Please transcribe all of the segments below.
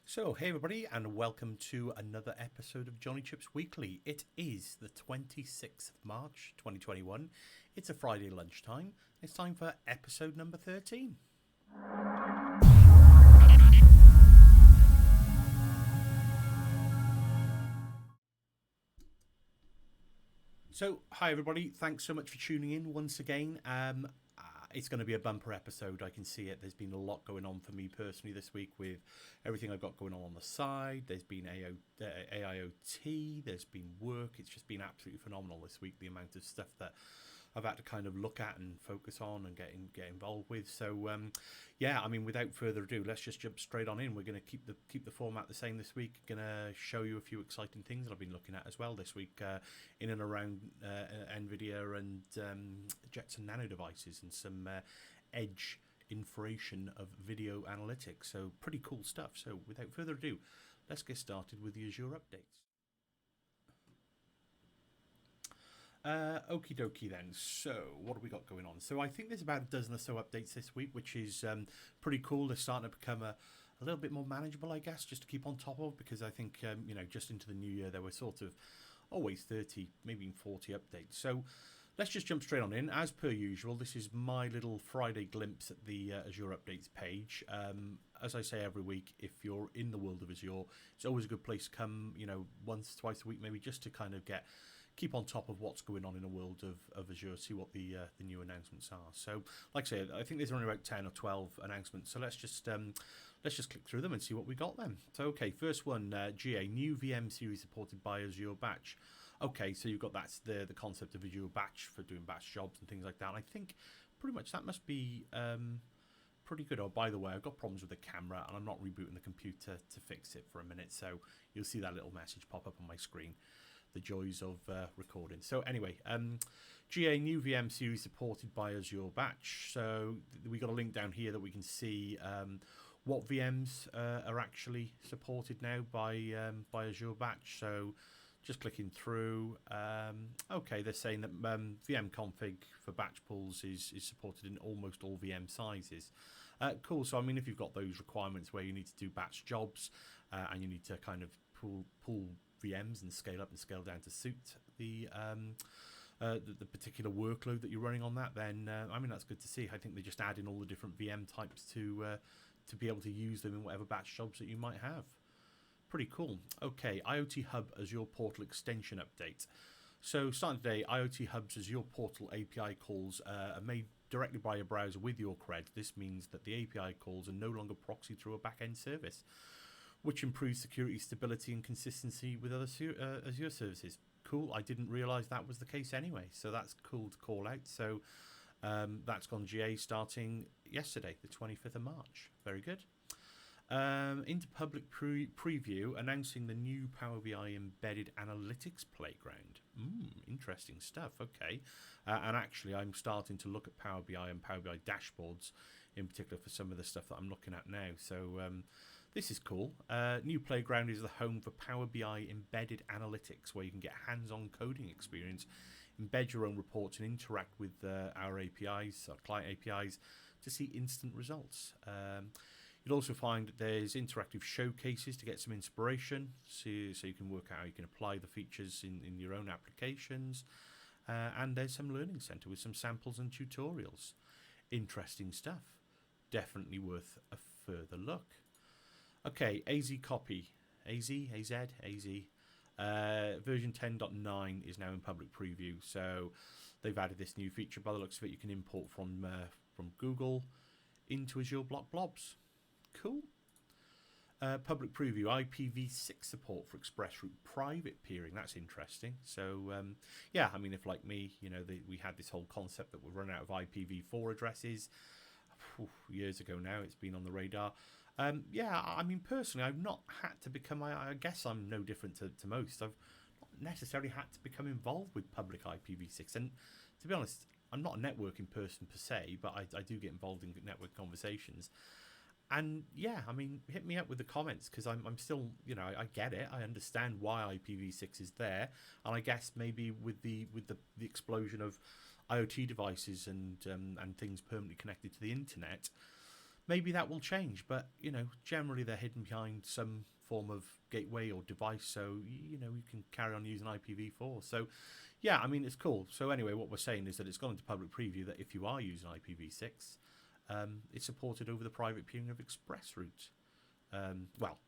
So, hey everybody, and welcome to another episode of Jonnychipz Weekly. It is the 26th of March 2021. It's a Friday lunchtime. It's time for episode number 13. So, hi everybody, thanks so much for tuning in once again. It's going to be a bumper episode. I can see it. There's been a lot going on for me personally this week with everything I've got going on the side. There's been AIoT. There's been work. It's just been absolutely phenomenal this week, the amount of stuff that I've had to kind of look at and focus on and get involved with. So yeah, I mean, without further ado, let's just jump straight on in. We're going to keep the format the same this week. Going to show you a few exciting things that I've been looking at as well this week in and around Nvidia and Jetson Nano devices and some edge inferencing of video analytics. So pretty cool stuff. So without further ado, let's get started with the Azure updates. Okie dokie then. So what have we got going on? So I think there's about a dozen or so updates this week, which is pretty cool. They're starting to become a little bit more manageable, I guess, just to keep on top of, because I think, just into the new year, there were sort of always 30, maybe even 40 updates. So let's just jump straight on in. As per usual, this is my little Friday glimpse at the Azure updates page. As I say every week, if you're in the world of Azure, it's always a good place to come, once, twice a week, maybe just to kind of keep on top of what's going on in the world of Azure, see what the new announcements are. So, like I said, I think there's only about 10 or 12 announcements. So let's just click through them and see what we got then. So, okay, first one, GA, new VM series supported by Azure Batch. Okay, so you've got that's the concept of Azure Batch for doing batch jobs and things like that. And I think pretty much that must be pretty good. Oh, by the way, I've got problems with the camera and I'm not rebooting the computer to fix it for a minute. So you'll see that little message pop up on my screen. The joys of recording. So anyway, GA new VM series supported by Azure Batch. So we got a link down here that we can see what VMs are actually supported now by Azure Batch. So just clicking through. Okay, they're saying that VM config for batch pools is supported in almost all VM sizes. Cool. So I mean, if you've got those requirements where you need to do batch jobs and you need to kind of pull VMs and scale up and scale down to suit the particular workload that you're running on that, then I mean, that's good to see. I think they just add in all the different VM types to be able to use them in whatever batch jobs that you might have. Pretty cool. Okay, IoT Hub Azure Portal extension update. So starting today, IoT Hub's Azure Portal API calls are made directly by a browser with your cred. This means that the API calls are no longer proxied through a back-end service, which improves security, stability, and consistency with other Azure services. Cool. I didn't realize that was the case anyway, so that's cool to call out. So that's gone GA starting yesterday, the 25th of March. Very good. Into public preview, announcing the new Power BI embedded analytics playground. Interesting stuff. Okay. And actually, I'm starting to look at Power BI and Power BI dashboards in particular for some of the stuff that I'm looking at now. So this is cool. New Playground is the home for Power BI embedded analytics, where you can get hands-on coding experience, embed your own reports, and interact with our APIs, our client APIs, to see instant results. You'll also find that there's interactive showcases to get some inspiration, so you can work out how you can apply the features in your own applications. And there's some learning center with some samples and tutorials. Interesting stuff. Definitely worth a further look. Okay, AZ copy. AZ? Version 10.9 is now in public preview. So they've added this new feature. By the looks of it, you can import from Google into Azure Block Blobs. Cool. Public preview, IPv6 support for ExpressRoute private peering. That's interesting. So, yeah, I mean, if like me, we had this whole concept that we're running out of IPv4 addresses. Years ago now, it's been on the radar. Yeah, I mean, personally, I've not had to become, I guess I'm no different to most. I've not necessarily had to become involved with public IPv6. And to be honest, I'm not a networking person per se, but I do get involved in network conversations. And yeah, I mean, hit me up with the comments, because I'm still, I get it. I understand why IPv6 is there. And I guess maybe with the explosion of IoT devices and things permanently connected to the internet, Maybe that will change, but generally they're hidden behind some form of gateway or device, so you can carry on using IPv4. So yeah, I mean, it's cool. So anyway, what we're saying is that it's gone into public preview, that if you are using IPv6, it's supported over the private peering of Express route. Well,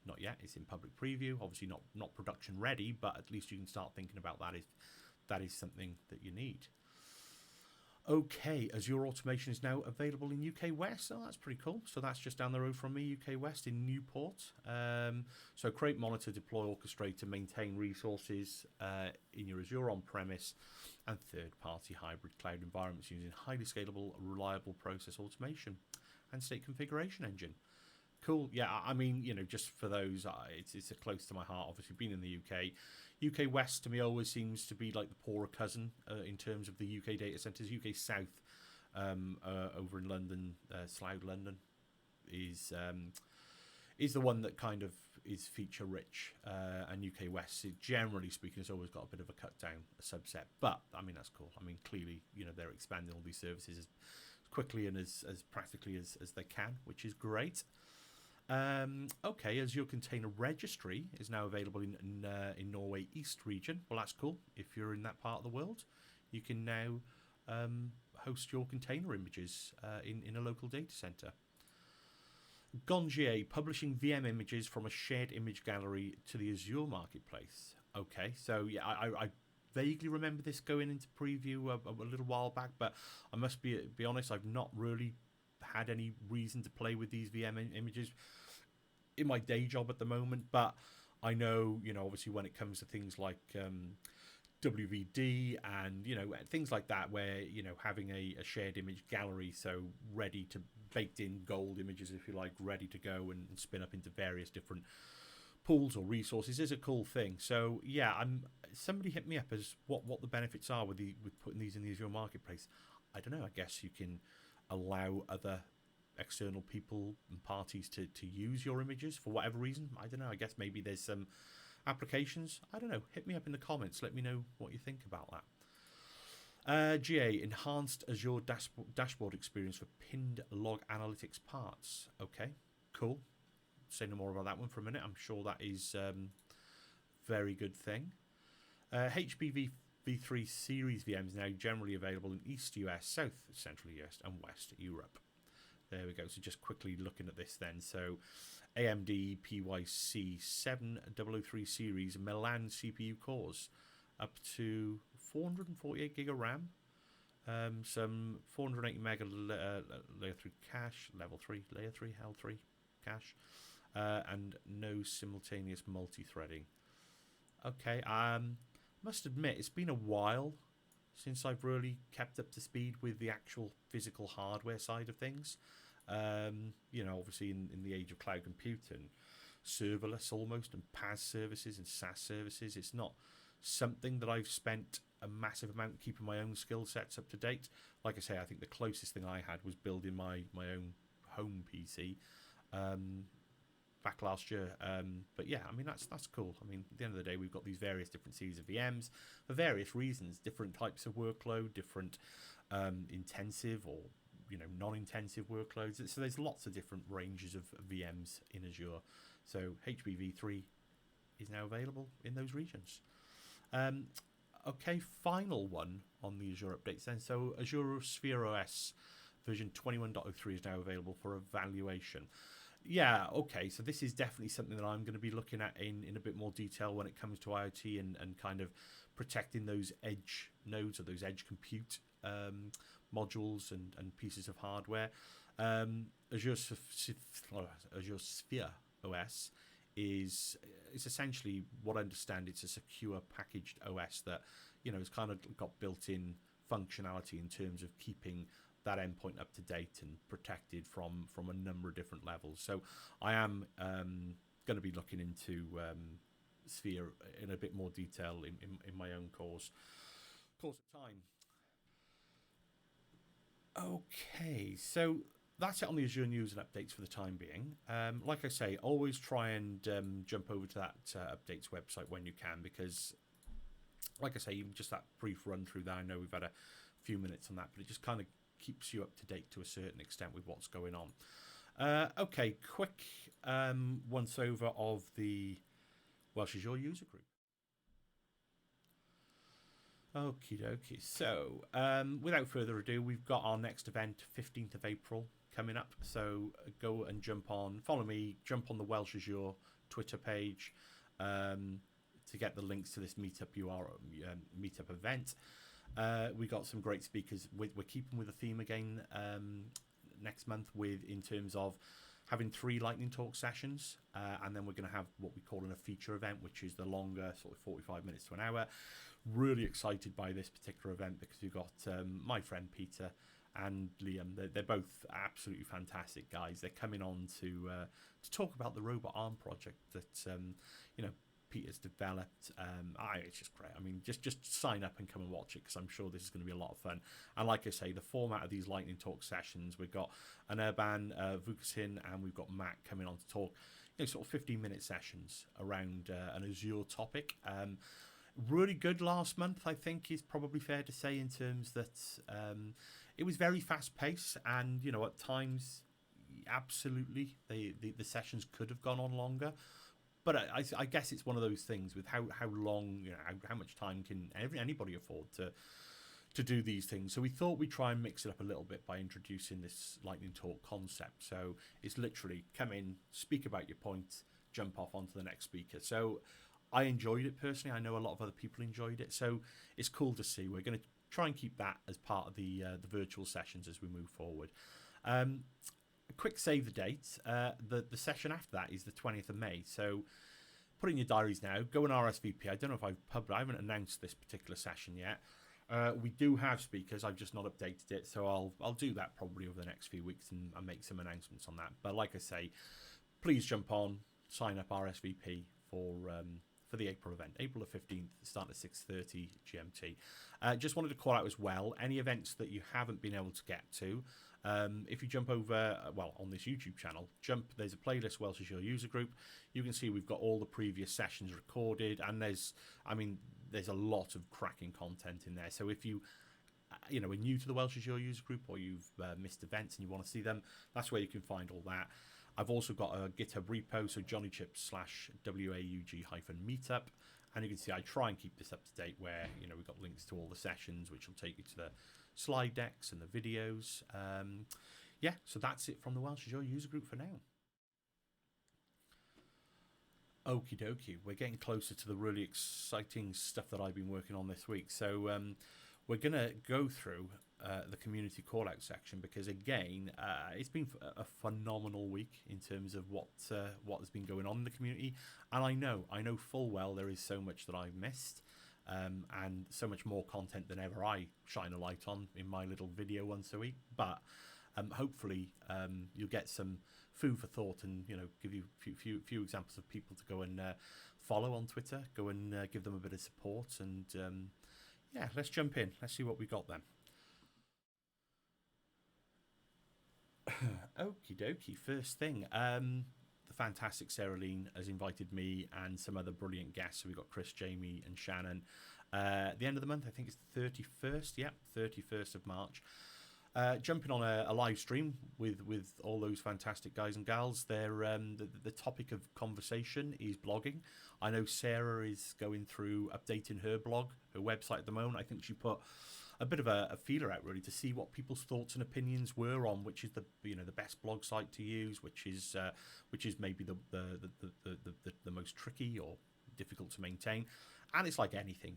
not yet. It's in public preview. Obviously not production ready, but at least you can start thinking about that if that is something that you need. Okay, Azure Automation is now available in UK West. Oh, that's pretty cool. So that's just down the road from me, UK West in Newport. So create, monitor, deploy, orchestrate, and maintain resources in your Azure on-premise and third-party hybrid cloud environments using highly scalable, reliable process automation and state configuration engine. Cool. Yeah, I mean, just for those, it's close to my heart. Obviously, being in the UK, UK West to me always seems to be like the poorer cousin in terms of the UK data centres. UK South, over in London, Slough, London, is the one that kind of is feature rich, and UK West, generally speaking, has always got a bit of a cut down, a subset. But I mean, that's cool. I mean, clearly, they're expanding all these services as quickly and as practically as they can, which is great. Okay, Azure Container Registry is now available in Norway East region. Well, that's cool. If you're in that part of the world, you can now host your container images in a local data center. Gonjier, publishing VM images from a shared image gallery to the Azure marketplace. Okay, so yeah, I vaguely remember this going into preview a little while back, but I must be honest, I've not really had any reason to play with these VM images in my day job at the moment, but I know, obviously when it comes to things like WVD and, things like that, where, having a shared image gallery, so ready to baked in gold images, if you like, ready to go and spin up into various different pools or resources is a cool thing. So yeah, somebody hit me up as what the benefits are with putting these in the Azure marketplace. I don't know. I guess you can allow other external people and parties to use your images for whatever reason. I don't know. I guess maybe there's some applications. I don't know. Hit me up in the comments. Let me know what you think about that. GA, enhanced Azure dashboard experience for pinned log analytics parts. Okay, cool. Say no more about that one for a minute. I'm sure that is very good thing. HPV v3 series VMs now generally available in East US, South Central US, and West Europe. There we go. So just quickly looking at this then. So AMD PYC 7003 series Milan CPU cores, up to 448 gig of RAM, some 480 mega layer 3 cache, level 3, layer 3, L3 cache, and no simultaneous multi-threading. Okay, must admit it's been a while since I've really kept up to speed with the actual physical hardware side of things. Obviously in the age of cloud compute and serverless almost, and PaaS services and SaaS services, it's not something that I've spent a massive amount keeping my own skill sets up to date. Like I say, I think the closest thing I had was building my own home PC back last year. But yeah, I mean, that's cool. I mean, at the end of the day, we've got these various different series of VMs for various reasons, different types of workload, different intensive or non-intensive workloads. So there's lots of different ranges of VMs in Azure. So HPV3 is now available in those regions. Okay, final one on the Azure updates then. So Azure Sphere OS version 21.03 is now available for evaluation. Yeah, okay, so this is definitely something that I'm going to be looking at in a bit more detail when it comes to IoT and kind of protecting those edge nodes or those edge compute modules and pieces of hardware. Azure Sphere OS is essentially, what I understand, it's a secure packaged OS that it's kind of got built-in functionality in terms of keeping that endpoint up to date and protected from a number of different levels. So I am going to be looking into Sphere in a bit more detail in my own course of time. Okay, so that's it on the Azure news and updates for the time being. Like I say, always try and jump over to that updates website when you can, because, like I say, even just that brief run through there, I know we've had a few minutes on that, but it just kind of keeps you up to date to a certain extent with what's going on. Okay, quick once over of the Welsh Azure user group. Okie dokie. So, without further ado, we've got our next event, 15th of April, coming up. So, go and jump on, follow me, jump on the Welsh Azure Twitter page to get the links to this meetup meetup event. We got some great speakers. We're keeping with the theme again next month in terms of having 3 lightning talk sessions, and then we're going to have what we call a feature event, which is the longer, sort of 45 minutes to an hour. Really excited by this particular event because we've got my friend Peter and Liam. They're both absolutely fantastic guys. They're coming on to talk about the robot arm project that Peter's developed. It's just great. I mean, just sign up and come and watch it because I'm sure this is going to be a lot of fun. And like I say, the format of these lightning talk sessions, we've got an Urban Vukasin and we've got Matt coming on to talk, sort of 15-minute sessions around an Azure topic. Really good last month, I think, is probably fair to say, in terms that it was very fast-paced, and at times, absolutely, the sessions could have gone on longer. But I guess it's one of those things with how long, how much time can anybody afford to do these things. So we thought we'd try and mix it up a little bit by introducing this lightning talk concept. So it's literally come in, speak about your point, jump off onto the next speaker. So I enjoyed it personally. I know a lot of other people enjoyed it. So it's cool to see. We're going to try and keep that as part of the virtual sessions as we move forward. A quick save the date. The session after that is the 20th of May. So put it in your diaries now. Go and RSVP. I don't know if I haven't announced this particular session yet. We do have speakers. I've just not updated it. So I'll do that probably over the next few weeks and make some announcements on that. But like I say, please jump on, sign up RSVP for the April event, April the 15th, starting at 6:30 GMT. Just wanted to call out as well, any events that you haven't been able to get to, if you jump over, on this YouTube channel, there's a playlist, Welsh Azure User Group. You can see we've got all the previous sessions recorded, and there's a lot of cracking content in there. So if you are new to the Welsh Azure User Group, or you've missed events and you want to see them, that's where you can find all that. I've also got a GitHub repo, so Jonnychipz /WAUG-meetup. And you can see I try and keep this up to date where, we've got links to all the sessions, which will take you to the slide decks and the videos. So that's it from the Welsh Azure User Group for now. Okie dokie, we're getting closer to the really exciting stuff that I've been working on this week. So we're going to go through the community call-out section because, again, it's been a phenomenal week in terms of what has been going on in the community. And I know full well there is so much that I've missed and so much more content than ever I shine a light on in my little video once a week. But hopefully you'll get some food for thought and, give you a few examples of people to go and follow on Twitter, go and give them a bit of support. And, let's jump in. Let's see what we got then. Okie dokie, first thing, the fantastic Sarah Lean has invited me and some other brilliant guests. So we've got Chris, Jamie and Shannon. At the end of the month, I think it's the 31st, 31st of March. Jumping on a live stream with all those fantastic guys and gals. They're the topic of conversation is blogging. I know Sarah is going through updating her blog, her website at the moment. I think she put a bit of a feeler out really to see what people's thoughts and opinions were on which is the best blog site to use, which is maybe the most tricky or difficult to maintain. And it's like anything,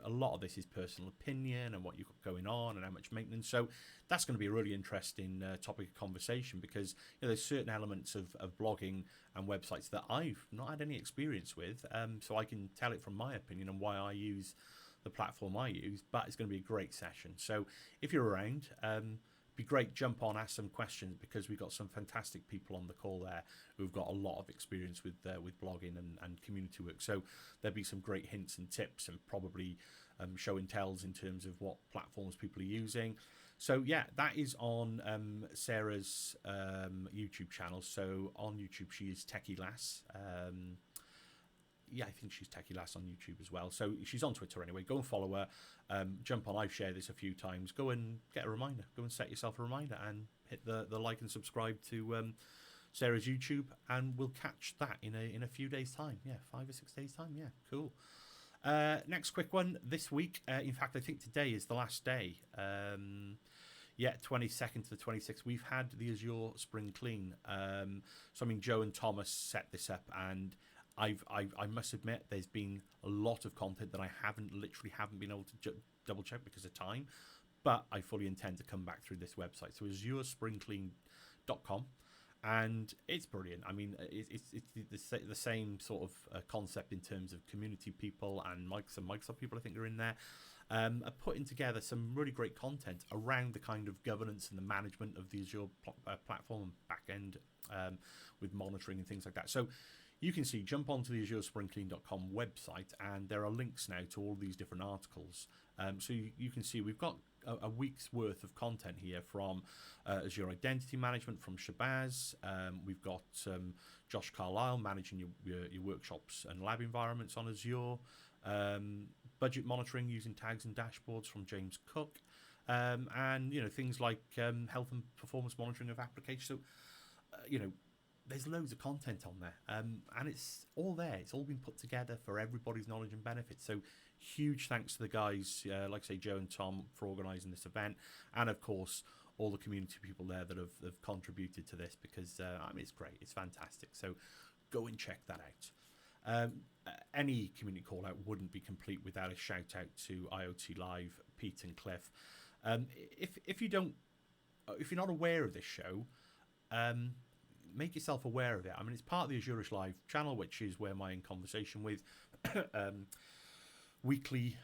a lot of this is personal opinion and what you've got going on and how much maintenance. So that's going to be a really interesting topic of conversation because there's certain elements of blogging and websites that I've not had any experience with. So I can tell it from my opinion and why I use the platform I use, but it's going to be a great session. So if you're around, be great, jump on, ask some questions because we've got some fantastic people on the call there who've got a lot of experience with blogging and community work. So there'll be some great hints and tips and probably show and tells in terms of what platforms people are using. So that is on Sarah's YouTube channel. So on YouTube, she is Techie Lass. yeah, I think she's Techie Lass on YouTube as well. So she's on Twitter anyway. Go and follow her. Jump on. I've shared this a few times. Go and get a reminder. Go and set yourself a reminder and hit the like and subscribe to Sarah's YouTube, and we'll catch that in a few days' time. Yeah, 5 or 6 days' time. Yeah, cool. Next quick one this week. In fact, I think today is the last day. 22nd to the 26th. We've had the Azure Spring Clean. So I mean, Joe and Thomas set this up, and I must admit there's been a lot of content that I literally haven't been able to double check because of time, but I fully intend to come back through this website. So azurespringclean.com. And it's brilliant. I mean, it's the same sort of concept in terms of community people and Microsoft people, I think, are in there, are putting together some really great content around the kind of governance and the management of the Azure platform and backend with monitoring and things like that. So you can see, jump onto the azurespringclean.com website, and there are links now to all these different articles. So you can see we've got a week's worth of content here from Azure Identity Management from Shabazz. We've got Josh Carlisle managing your workshops and lab environments on Azure. Budget monitoring using tags and dashboards from James Cook. And, things like health and performance monitoring of applications. So, there's loads of content on there, and it's all there. It's all been put together for everybody's knowledge and benefit. So huge thanks to the guys, like I say, Joe and Tom, for organising this event, and of course all the community people there that have contributed to this, because it's great, it's fantastic. So go and check that out. Any community call out wouldn't be complete without a shout out to IoT Live, Pete and Cliff. If you're not aware of this show, make yourself aware of it. I mean, it's part of the Azure Live channel, which is where my in conversation with weekly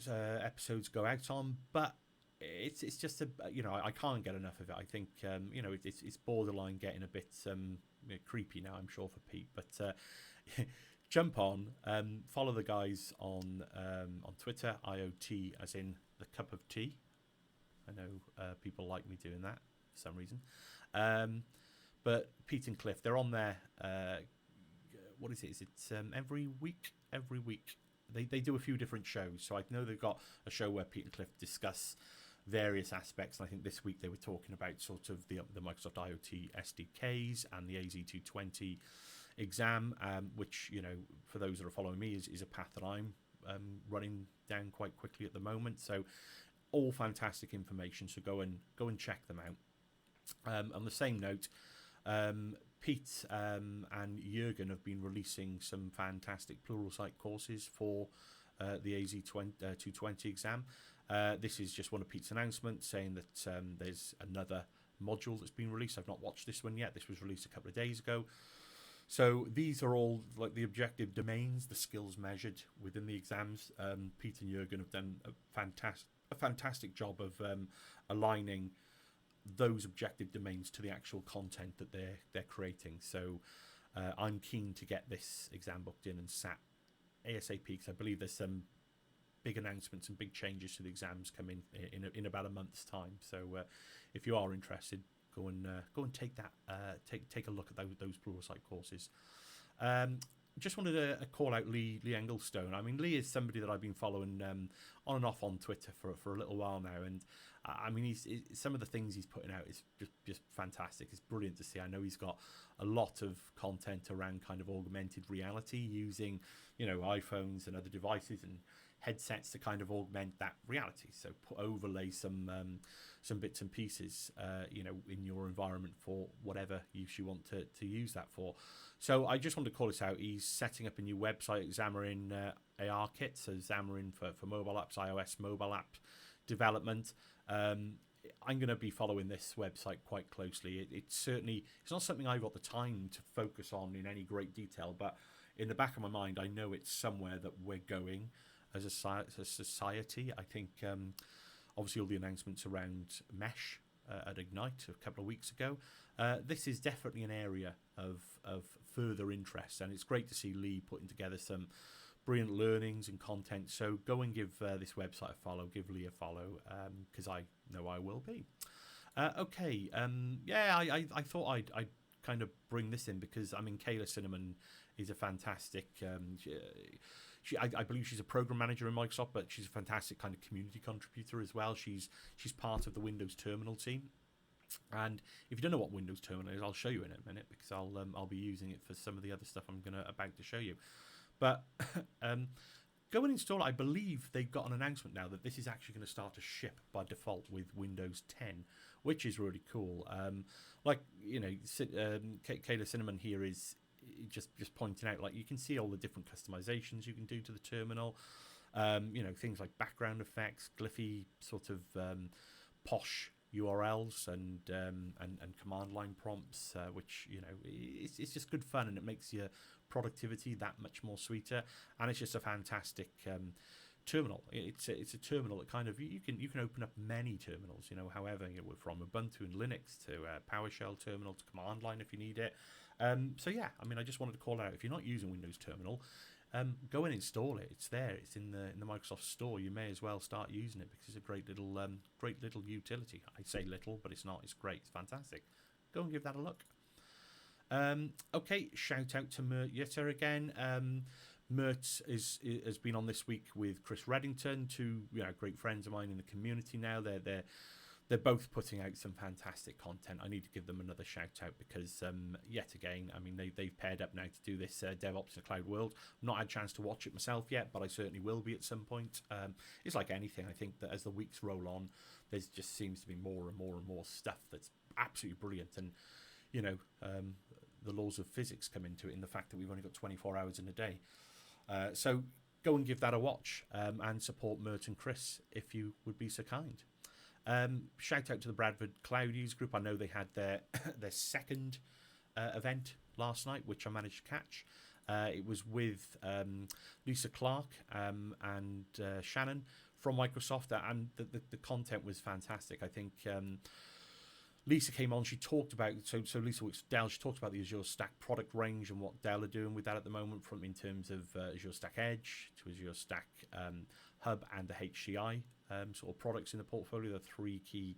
episodes go out on. But it's just I can't get enough of it. I think it's borderline getting a bit creepy now, I'm sure, for Pete. But jump on, follow the guys on Twitter, IoT as in the cup of tea. I know people like me doing that for some reason. But Pete and Cliff, they're on there. What is it? Is it every week? Every week. They do a few different shows. So I know they've got a show where Pete and Cliff discuss various aspects. And I think this week they were talking about sort of the Microsoft IoT SDKs and the AZ220 exam, which, for those that are following me, is a path that I'm running down quite quickly at the moment. So all fantastic information. So go and check them out. On the same note, Pete and Jürgen have been releasing some fantastic Pluralsight courses for the AZ220 exam. This is just one of Pete's announcements saying that there's another module that's been released. I've not watched this one yet. This was released a couple of days ago. So these are all like the objective domains, the skills measured within the exams. Pete and Jürgen have done a fantastic job of aligning those objective domains to the actual content that they're creating. So I'm keen to get this exam booked in and sat ASAP, because I believe there's some big announcements and big changes to the exams coming in about a month's time. So if you are interested, go and take that take a look at those Pluralsight courses. Just wanted to call out Lee Engelstone. I mean, Lee is somebody that I've been following on and off on Twitter for a little while now, and I mean, some of the things he's putting out is just fantastic. It's brilliant to see. I know he's got a lot of content around kind of augmented reality, using iPhones and other devices and headsets to kind of augment that reality. So overlay some bits and pieces, in your environment for whatever use you want to use that for. So I just wanted to call this out. He's setting up a new website, Xamarin AR Kit, so Xamarin for mobile apps, iOS mobile app development. I'm going to be following this website quite closely. It's not something I've got the time to focus on in any great detail, but in the back of my mind, I know it's somewhere that we're going as a society. I think obviously all the announcements around Mesh at Ignite a couple of weeks ago, this is definitely an area of further interest, and it's great to see Lee putting together some brilliant learnings and content. So go and give this website a follow, give Lee a follow, because I know I will be. I thought I'd kind of bring this in because, I mean, Kayla Cinnamon is a fantastic. I believe she's a program manager in Microsoft, but she's a fantastic kind of community contributor as well. She's part of the Windows Terminal team. And if you don't know what Windows Terminal is, I'll show you in a minute, because I'll be using it for some of the other stuff I'm about to show you. But go and install it. I believe they've got an announcement now that this is actually going to start to ship by default with Windows 10, which is really cool. Kayla Cinnamon here is just pointing out, like, you can see all the different customizations you can do to the terminal. Things like background effects, glyphy sort of posh URLs and command line prompts, which it's just good fun, and it makes your productivity that much more sweeter. And it's just a fantastic terminal. It's a terminal that kind of you can open up many terminals. However, from Ubuntu and Linux to PowerShell terminal to command line if you need it. I just wanted to call out, if you're not using Windows Terminal, go and install it. It's there. It's in the Microsoft Store. You may as well start using it, because it's a great little utility. I say little, but it's not. It's great. It's fantastic. Go and give that a look. Okay, shout out to Mert Yitter again. Mert has been on this week with Chris Reddington, two great friends of mine in the community now. They're both putting out some fantastic content. I need to give them another shout out, because yet again, they've paired up now to do this DevOps in the Cloud World. I've not had a chance to watch it myself yet, but I certainly will be at some point. It's like anything. I think that as the weeks roll on, there just seems to be more and more and more stuff that's absolutely brilliant. And the laws of physics come into it, in the fact that we've only got 24 hours in a day. So go and give that a watch, and support Mert and Chris if you would be so kind. Shout out to the Bradford Cloud User Group. I know they had their second event last night, which I managed to catch. It was with Lisa Clark and Shannon from Microsoft, and the content was fantastic. I think Lisa came on. She talked about Lisa works for Dell. She talked about the Azure Stack product range and what Dell are doing with that at the moment, from in terms of Azure Stack Edge to Azure Stack Hub and the HCI sort of products in the portfolio. The three key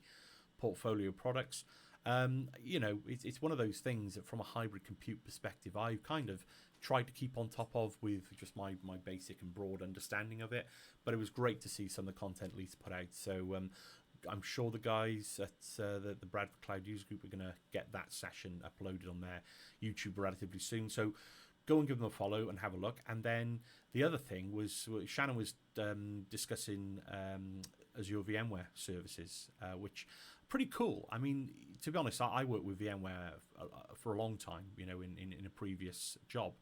portfolio products. It's one of those things that, from a hybrid compute perspective, I've kind of tried to keep on top of with just my basic and broad understanding of it. But it was great to see some of the content Lisa put out. So I'm sure the guys at the Bradford Cloud User Group are going to get that session uploaded on their YouTube relatively soon. So go and give them a follow and have a look. And then the other thing was, Shannon was discussing Azure VMware services, which are pretty cool. To be honest, I worked with VMware for a long time, in a previous job.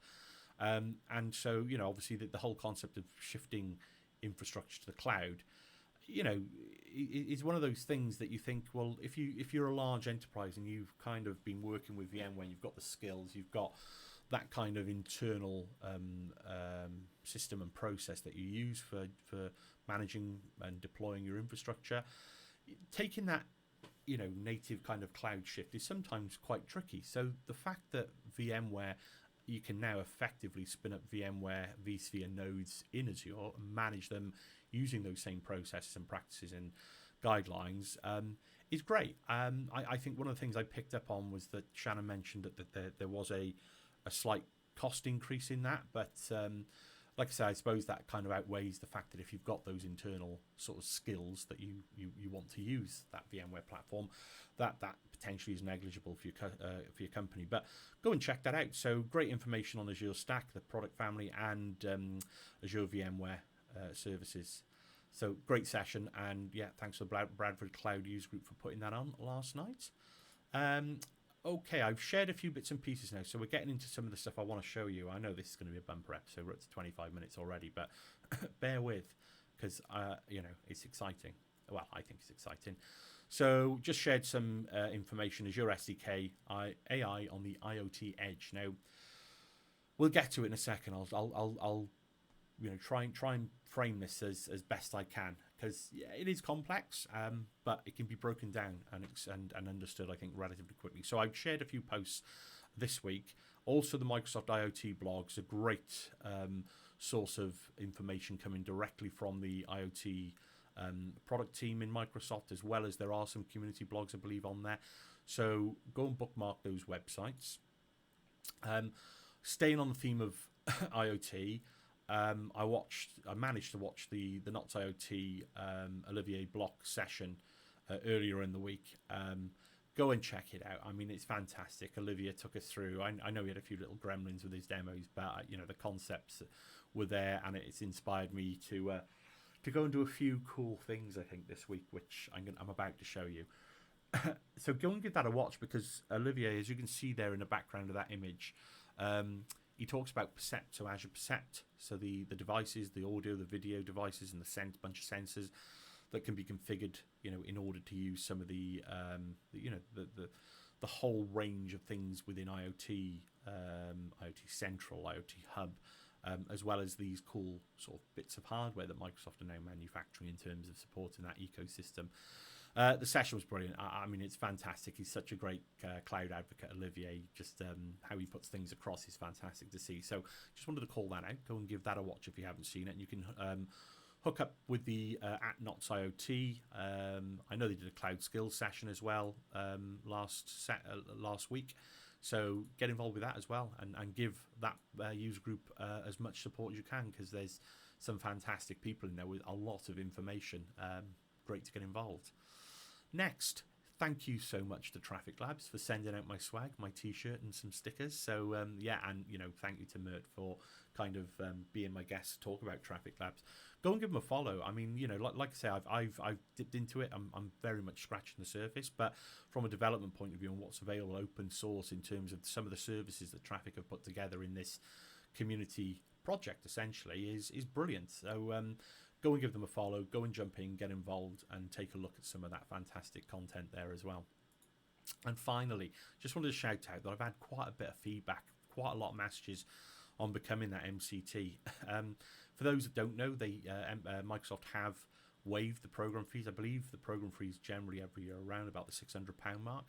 And so, obviously the whole concept of shifting infrastructure to the cloud, is one of those things that you think, well, if you're a large enterprise and you've kind of been working with VMware, you've got the skills, you've got that kind of internal system and process that you use for managing and deploying your infrastructure, taking that native kind of cloud shift is sometimes quite tricky. So the fact that VMware, you can now effectively spin up VMware vSphere nodes in Azure and manage them using those same processes and practices and guidelines is great. I think one of the things I picked up on was that Shannon mentioned that there was a slight cost increase in that, but like I say, I suppose that kind of outweighs the fact that if you've got those internal sort of skills that you want to use that VMware platform, that potentially is negligible for your company. But go and check that out. So great information on Azure Stack, the product family, and Azure VMware services. So great session, and yeah, thanks to the Bradford Cloud User Group for putting that on last night. Okay, I've shared a few bits and pieces now, so we're getting into some of the stuff I want to show you. I know this is going to be a bumper episode. We're up to 25 minutes already, but bear with, because it's exciting. Well, I think it's exciting. So just shared some information, Azure SDK, AI on the IoT edge. Now, we'll get to it in a second. I'll try and frame this as best I can, because it is complex, but it can be broken down and understood, I think, relatively quickly. So I've shared a few posts this week. Also, the Microsoft IoT blogs, a great source of information coming directly from the IoT product team in Microsoft, as well as there are some community blogs, I believe, on there. So go and bookmark those websites. Staying on the theme of IoT, I managed to watch the Not IoT Olivier Bloch session earlier in the week. Go and check it out. I mean, it's fantastic. Olivier took us through. I know he had a few little gremlins with his demos, but the concepts were there, and it's inspired me to go and do a few cool things, I think, this week, which I'm about to show you. So go and give that a watch, because Olivier, as you can see there in the background of that image, he talks about Percept, so Azure Percept, so the devices, the audio, the video devices, and the bunch of sensors that can be configured, in order to use some of the whole range of things within IoT, IoT Central, IoT Hub, as well as these cool sort of bits of hardware that Microsoft are now manufacturing in terms of supporting that ecosystem. The session was brilliant. I mean, it's fantastic. He's such a great cloud advocate, Olivier. Just how he puts things across is fantastic to see. So just wanted to call that out. Go and give that a watch if you haven't seen it. And you can hook up with the at Knots IoT. I know they did a cloud skills session as well last week. So get involved with that as well, and give that user group as much support as you can, because there's some fantastic people in there with a lot of information. Great to get involved. Next, thank you so much to Traffic Labs for sending out my swag, my t-shirt and some stickers. So yeah, and thank you to Mert for kind of being my guest to talk about Traffic Labs. Go and give them a follow. I mean, like I say, I've dipped into it. I'm very much scratching the surface, but from a development point of view and what's available open source in terms of some of the services that Traffic have put together in this community project, essentially, is brilliant. So go and give them a follow, go and jump in, get involved, and take a look at some of that fantastic content there as well. And finally, just wanted to shout out that I've had quite a bit of feedback, quite a lot of messages on becoming that MCT. For those that don't know, Microsoft have waived the program fees. I believe the program fees generally every year around about the £600 mark.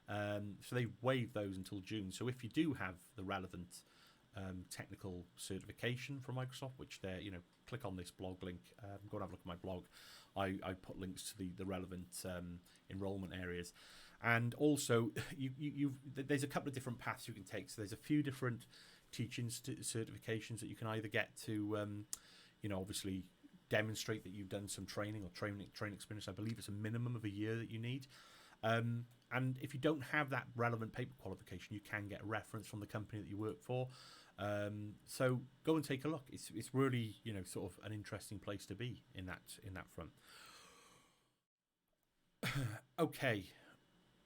So they waived those until June. So if you do have the relevant technical certification from Microsoft, which they're, click on this blog link, go and have a look at my blog. I put links to the relevant enrollment areas. And also, there's a couple of different paths you can take. So there's a few different teaching certifications that you can either get to, obviously demonstrate that you've done some training or training experience. I believe it's a minimum of a year that you need. And if you don't have that relevant paper qualification, you can get a reference from the company that you work for. So go and take a look. It's really, sort of an interesting place to be in that front. Okay,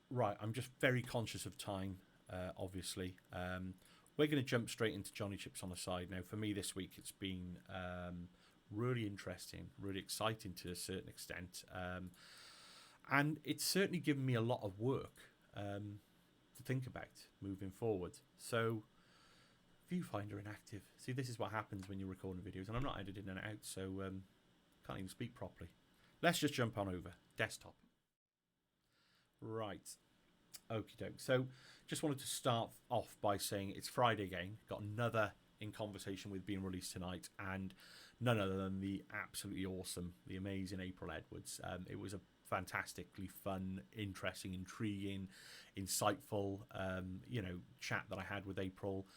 right. I'm just very conscious of time, obviously. We're going to jump straight into Jonnychipz on the side now. For me this week, it's been really interesting, really exciting to a certain extent. And it's certainly given me a lot of work to think about moving forward. So, viewfinder inactive. See, this is what happens when you're recording videos. And I'm not editing it out, so can't even speak properly. Let's just jump on over. Desktop. Right. Okie doke. So, just wanted to start off by saying it's Friday again. Got another In Conversation with being released tonight. And none other than the absolutely awesome, the amazing April Edwards. It was a fantastically fun, interesting, intriguing, insightful, chat that I had with April.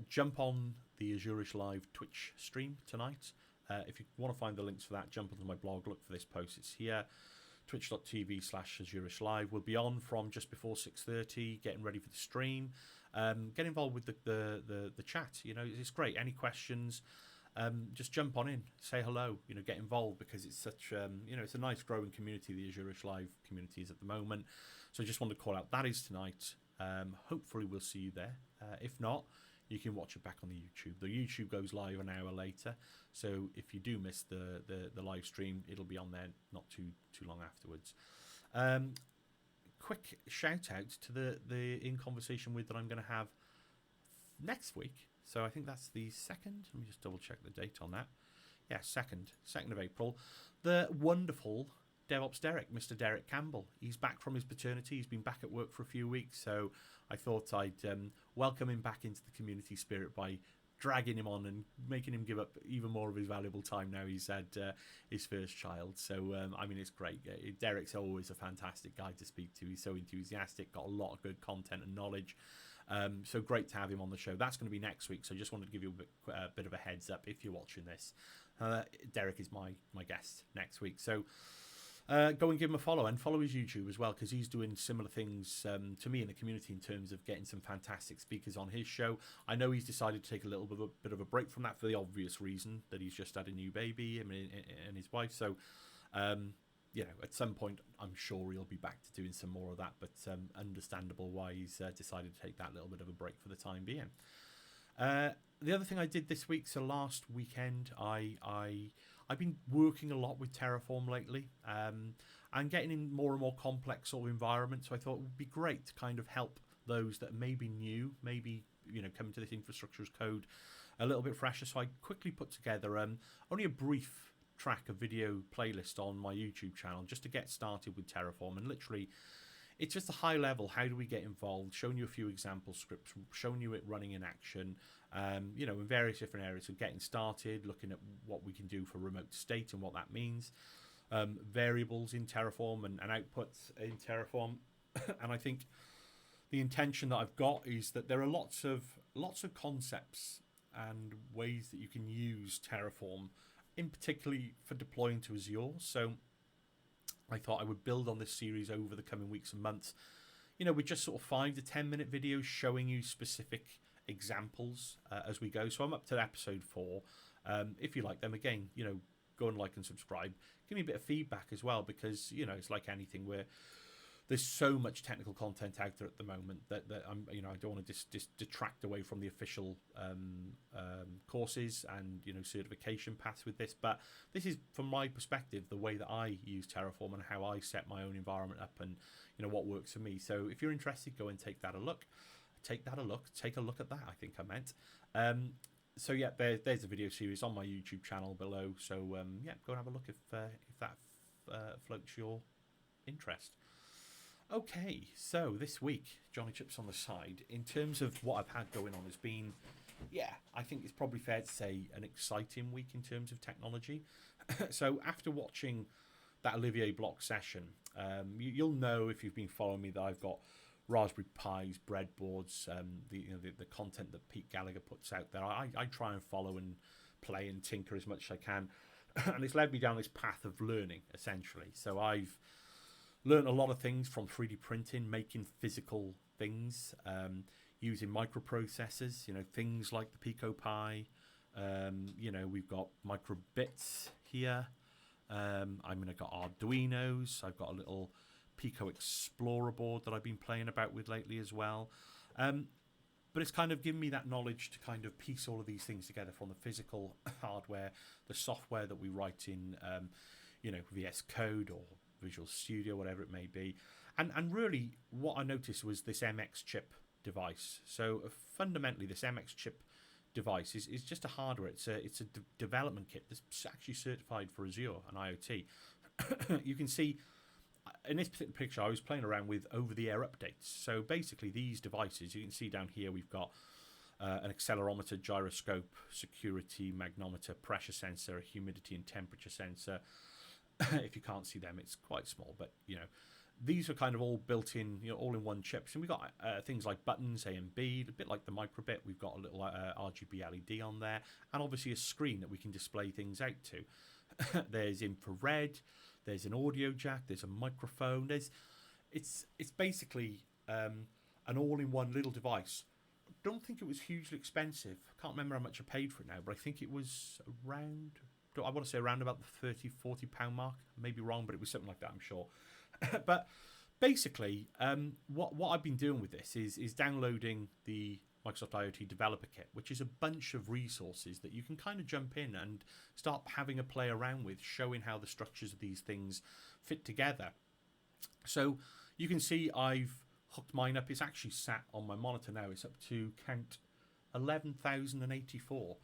Jump on the Azure Live Twitch stream tonight. If you want to find the links for that, jump onto my blog, look for this post. It's here, twitch.tv/Azure Live. We'll be on from just before 6:30, getting ready for the stream. Get involved with the chat. It's great. Any questions? Just jump on in, say hello, get involved, because it's such, it's a nice growing community, the Azure Live community is at the moment. So I just wanted to call out that is tonight. Hopefully we'll see you there. If not, you can watch it back on the YouTube. The YouTube goes live an hour later. So if you do miss the live stream, it'll be on there not too long afterwards. Quick shout out to the In Conversation with that I'm going to have next week. So I think that's the 2nd. Let me just double check the date on that. Yeah, 2nd of April. The wonderful DevOps Derek, Mr. Derek Campbell. He's back from his paternity. He's been back at work for a few weeks. So I thought I'd welcome him back into the community spirit by dragging him on and making him give up even more of his valuable time now he's had his first child. So, it's great. Derek's always a fantastic guy to speak to. He's so enthusiastic, got a lot of good content and knowledge. So great to have him on the show. That's going to be next week. So just wanted to give you a bit of a heads up if you're watching this. Derek is my guest next week. So go and give him a follow and follow his YouTube as well, because he's doing similar things to me in the community in terms of getting some fantastic speakers on his show. I know he's decided to take a little bit of a break from that for the obvious reason that he's just had a new baby, him and his wife. So, at some point, I'm sure he'll be back to doing some more of that, but understandable why he's decided to take that little bit of a break for the time being. The other thing I did this week, so last weekend, I've been working a lot with Terraform lately, and getting in more and more complex sort of environments. So I thought it would be great to kind of help those that may be new, maybe coming to this infrastructure as code a little bit fresher. So I quickly put together only a brief track of video playlist on my YouTube channel just to get started with Terraform, and literally it's just a high level, how do we get involved, showing you a few example scripts, showing you it running in action, in various different areas of getting started, looking at what we can do for remote state and what that means, variables in Terraform and outputs in Terraform. And I think the intention that I've got is that there are lots of concepts and ways that you can use Terraform, in particularly for deploying to Azure. So I thought I would build on this series over the coming weeks and months, with just sort of 5 to 10 minute videos showing you specific examples as we go. So I'm up to episode 4. If you like them, again, go and like and subscribe. Give me a bit of feedback as well, because it's like anything where there's so much technical content out there at the moment that I'm, I don't want to just detract away from the official courses and certification paths with this. But this is, from my perspective, the way that I use Terraform and how I set my own environment up, and what works for me. So if you're interested, go and take a look at that, I think I meant. So yeah, there's a video series on my YouTube channel below. So go and have a look if that floats your interest. Okay, so this week, Jonnychipz on the side, in terms of what I've had going on, has been, I think it's probably fair to say an exciting week in terms of technology. So after watching that Olivier Block session, you'll know, if you've been following me, that I've got Raspberry Pis, breadboards, the content that Pete Gallagher puts out there. I try and follow and play and tinker as much as I can, and it's led me down this path of learning, essentially. So I've learned a lot of things from 3D printing, making physical things, using microprocessors, things like the Pico Pi. We've got microbits here. I've got Arduinos. I've got a little Pico Explorer board that I've been playing about with lately as well. But it's kind of given me that knowledge to kind of piece all of these things together, from the physical hardware, the software that we write in, VS Code or Visual Studio, whatever it may be. And really what I noticed was this MX chip device. So fundamentally, this MX chip device is just a hardware. It's a development kit that's actually certified for Azure and IoT. You can see in this particular picture I was playing around with over-the-air updates. So basically these devices, you can see down here, we've got an accelerometer, gyroscope, security, magnometer, pressure sensor, a humidity and temperature sensor. If you can't see them, it's quite small, but these are kind of all built in, all in one chips. And we've got things like buttons, A and B, a bit like the microbit. We've got a little RGB LED on there, and obviously a screen that we can display things out to. There's infrared, there's an audio jack, there's a microphone. It's basically an all-in-one little device. I don't think it was hugely expensive. I can't remember how much I paid for it now, but I think it was around, I want to say around about the £30-40 mark. I may be wrong, but it was something like that, I'm sure. But basically, what I've been doing with this is downloading the Microsoft IoT Developer Kit, which is a bunch of resources that you can kind of jump in and start having a play around with, showing how the structures of these things fit together. So you can see I've hooked mine up. It's actually sat on my monitor now. It's up to count 11,084.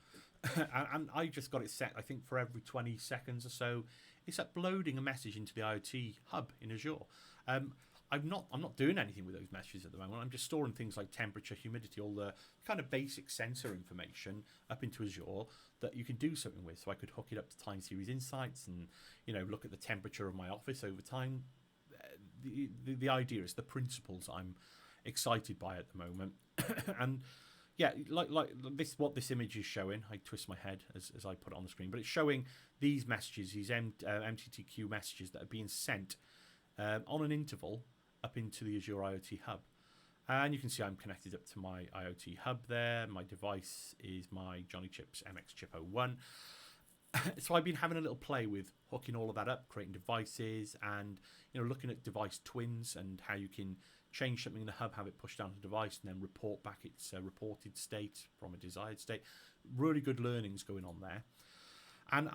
And I just got it set, I think, for every 20 seconds or so. It's uploading a message into the IoT hub in Azure. I'm not doing anything with those messages at the moment. I'm just storing things like temperature, humidity, all the kind of basic sensor information up into Azure that you can do something with. So I could hook it up to time series insights and look at the temperature of my office over time. The idea is, the principles I'm excited by at the moment. And yeah, like this, what this image is showing. I twist my head as I put it on the screen, but it's showing these messages, these MTTQ messages that are being sent on an interval up into the Azure IoT Hub. And you can see I'm connected up to my IoT Hub there. My device is my Jonnychipz MX Chip 01. So I've been having a little play with hooking all of that up, creating devices, and looking at device twins and how you can change something in the hub, have it pushed down to the device, and then report back its reported state from a desired state. Really good learnings going on there. And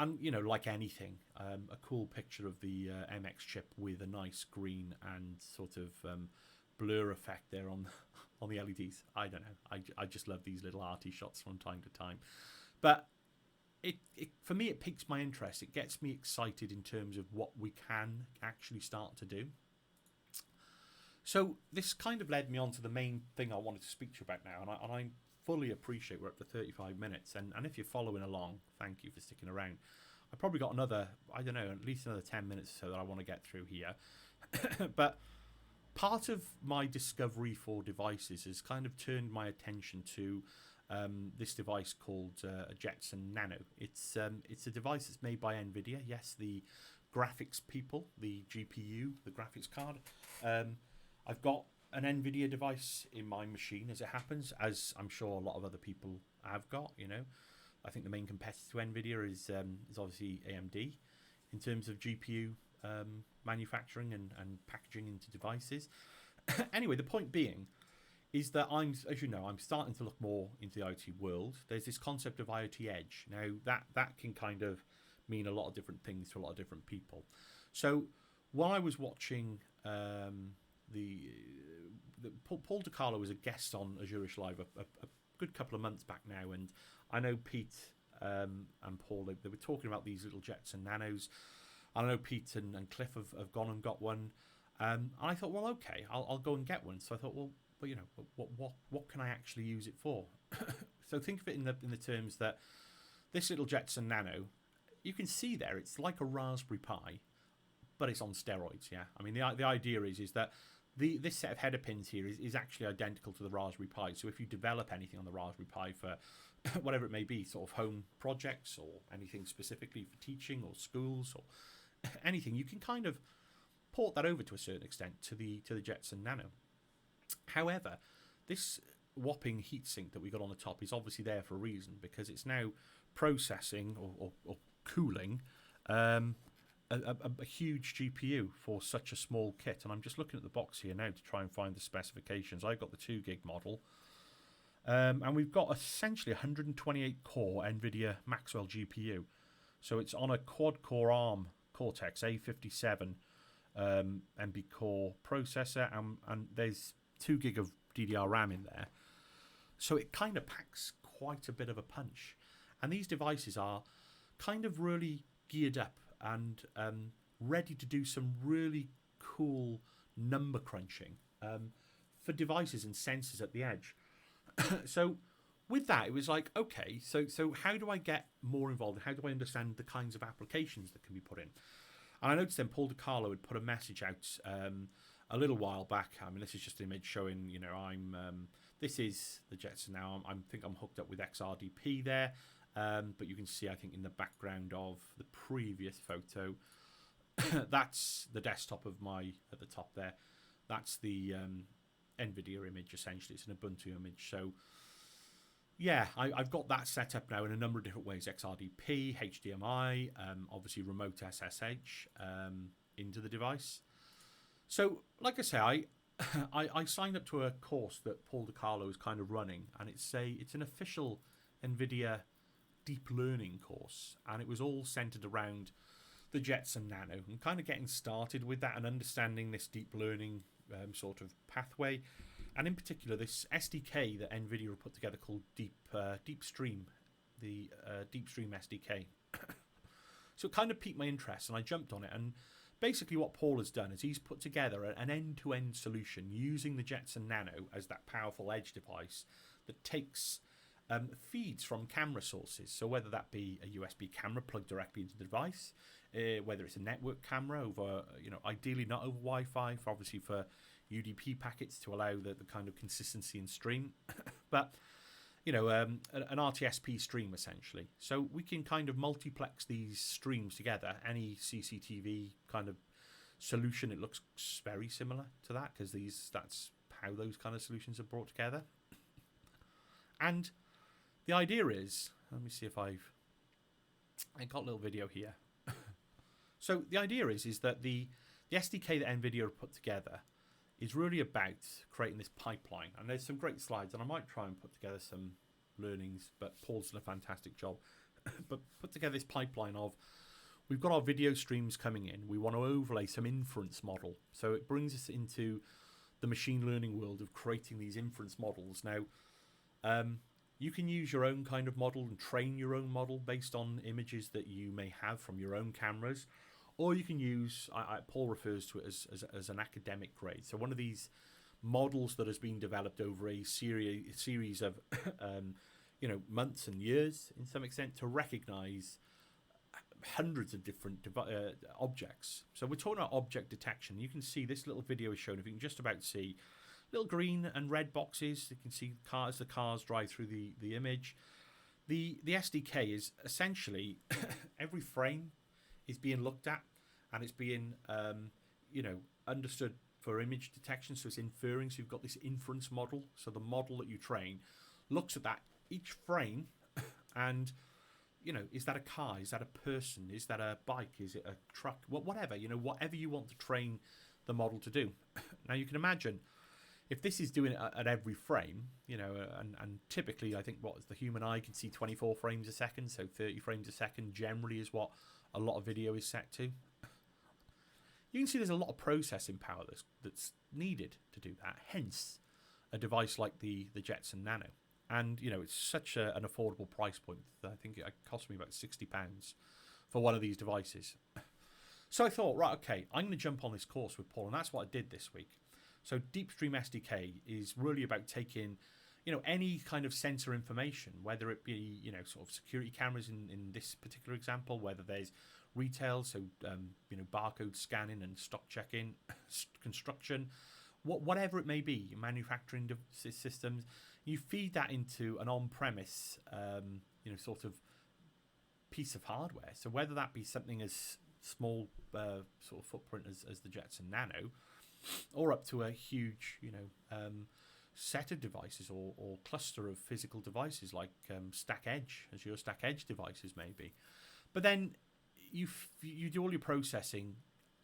like anything, a cool picture of the MX chip with a nice green and sort of blur effect there on the LEDs. I don't know. I just love these little arty shots from time to time. But it for me, it piques my interest. It gets me excited in terms of what we can actually start to do. So this kind of led me on to the main thing I wanted to speak to you about now, and I fully appreciate we're up to 35 minutes, and if you're following along, thank you for sticking around. I've probably got another, I don't know, at least another 10 minutes or so that I want to get through here. But part of my discovery for devices has kind of turned my attention to this device called a Jetson Nano. It's a device that's made by Nvidia. Yes, the graphics people, the GPU, the graphics card. I've got an Nvidia device in my machine, as it happens, as I'm sure a lot of other people have got. I think the main competitor to Nvidia is obviously AMD in terms of GPU manufacturing and packaging into devices. Anyway, the point being is that I'm starting to look more into the IoT world. There's this concept of IoT Edge. Now, that can kind of mean a lot of different things to a lot of different people. So while I was watching Paul DiCarlo was a guest on Azure Live a good couple of months back now, and I know Pete and Paul, they were talking about these little Jetson Nanos. I know Pete and Cliff have gone and got one. And I thought, well, okay, I'll go and get one. So I thought, well, what can I actually use it for? So think of it in the terms that this little Jetson Nano, you can see there, it's like a Raspberry Pi, but it's on steroids. Yeah, I mean the idea is that this set of header pins here is actually identical to the Raspberry Pi. So if you develop anything on the Raspberry Pi for whatever it may be, sort of home projects or anything specifically for teaching or schools or anything, you can kind of port that over to a certain extent to the Jetson Nano. However, this whopping heatsink that we got on the top is obviously there for a reason, because it's now processing or cooling a huge GPU for such a small kit. And I'm just looking at the box here now to try and find the specifications. I've got the 2 gig model. And we've got essentially 128 core Nvidia Maxwell GPU. So it's on a quad-core ARM Cortex A57 MB core processor, and there's 2 gig of DDR RAM in there. So it kind of packs quite a bit of a punch. And these devices are kind of really geared up and ready to do some really cool number crunching for devices and sensors at the edge. So with that, it was like, okay, so how do I get more involved? How do I understand the kinds of applications that can be put in? And I noticed then Paul DiCarlo had put a message out a little while back. I mean, this is just an image showing, this is the Jetson now. I think I'm hooked up with XRDP there. But you can see, I think, in the background of the previous photo, that's the desktop of at the top there. That's the Nvidia image, essentially. It's an Ubuntu image. So, yeah, I've got that set up now in a number of different ways. XRDP, HDMI, obviously remote SSH into the device. So, like I say, I signed up to a course that Paul DiCarlo is kind of running, and it's an official Nvidia deep learning course, and it was all centered around the Jetson Nano and kind of getting started with that and understanding this deep learning sort of pathway, and in particular this SDK that Nvidia put together called DeepStream, the DeepStream SDK. So it kind of piqued my interest, and I jumped on it. And basically what Paul has done is he's put together an end-to-end solution using the Jetson Nano as that powerful edge device that takes feeds from camera sources. So whether that be a USB camera plugged directly into the device, whether it's a network camera over, ideally not over Wi-Fi, obviously for UDP packets to allow the kind of consistency in stream. But, an RTSP stream essentially. So we can kind of multiplex these streams together. Any CCTV kind of solution, it looks very similar to that, because that's how those kind of solutions are brought together. And the idea is, let me see if I got a little video here. So the idea is that the SDK that Nvidia have put together is really about creating this pipeline. And there's some great slides, and I might try and put together some learnings, but Paul's done a fantastic job. But put together this pipeline of, we've got our video streams coming in. We want to overlay some inference model. So it brings us into the machine learning world of creating these inference models. Now, you can use your own kind of model and train your own model based on images that you may have from your own cameras. Or you can use, Paul refers to it as an academic grade. So one of these models that has been developed over a series of months and years, in some extent, to recognize hundreds of different objects. So we're talking about object detection. You can see this little video is shown. If you can just about see little green and red boxes, you can see cars. The cars drive through the image. The SDK is essentially every frame is being looked at, and it's being understood for image detection. So it's inferring. So you've got this inference model. So the model that you train looks at that each frame, and is that a car? Is that a person? Is that a bike? Is it a truck? Whatever, whatever you want to train the model to do. Now you can imagine if this is doing it at every frame, and typically I think the human eye can see 24 frames a second, so 30 frames a second generally is what a lot of video is set to. You can see there's a lot of processing power that's needed to do that. Hence, a device like the Jetson Nano. And, it's such an affordable price point. I think it cost me about £60 for one of these devices. So I thought, right, okay, I'm going to jump on this course with Paul, and that's what I did this week. So DeepStream SDK is really about taking, any kind of sensor information, whether it be, sort of security cameras in this particular example, whether there's retail, so, barcode scanning and stock checking, construction, whatever it may be, manufacturing systems. You feed that into an on-premise, sort of piece of hardware. So whether that be something as small sort of footprint as the Jetson Nano, or up to a huge, set of devices or cluster of physical devices like Stack Edge, Azure Stack Edge devices maybe. But then you do all your processing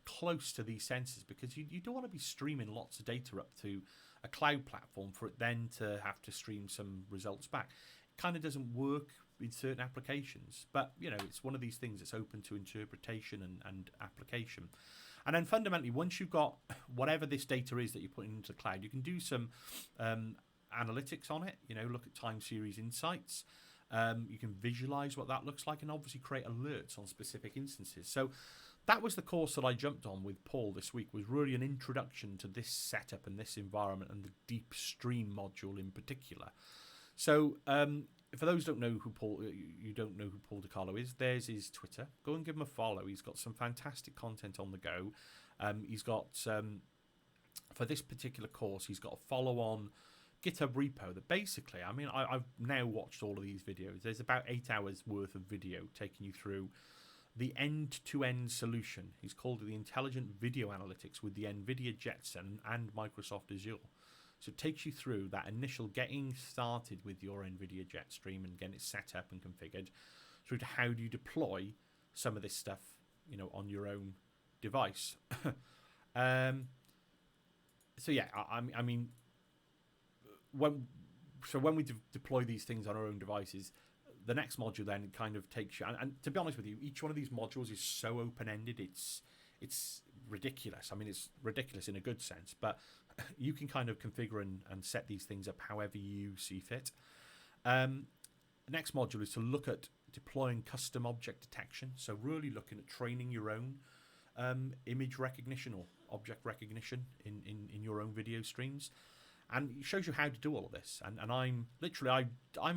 close to these sensors, because you don't want to be streaming lots of data up to a cloud platform for it then to have to stream some results back. It kind of doesn't work in certain applications, but it's one of these things that's open to interpretation and application. And then fundamentally, once you've got whatever this data is that you're putting into the cloud, you can do some analytics on it, look at time series insights. You can visualize what that looks like, and obviously create alerts on specific instances. So that was the course that I jumped on with Paul this week, was really an introduction to this setup and this environment and the DeepStream module in particular. So for those who don't know who Paul DiCarlo is, there's his Twitter. Go and give him a follow. He's got some fantastic content on the go. He's got, for this particular course, he's got a follow-on GitHub repo that basically, I've now watched all of these videos. There's about 8 hours worth of video taking you through the end-to-end solution. He's called it the Intelligent Video Analytics with the Nvidia Jetson and Microsoft Azure. So it takes you through that initial getting started with your Nvidia Jetstream and getting it set up and configured, through to how do you deploy some of this stuff, on your own device. When we deploy these things on our own devices, the next module then kind of takes you, and to be honest with you, each one of these modules is so open-ended, it's ridiculous. It's ridiculous in a good sense, but you can kind of configure and set these things up however you see fit. The next module is to look at deploying custom object detection, so really looking at training your own image recognition or object recognition in your own video streams. And it shows you how to do all of this. And I'm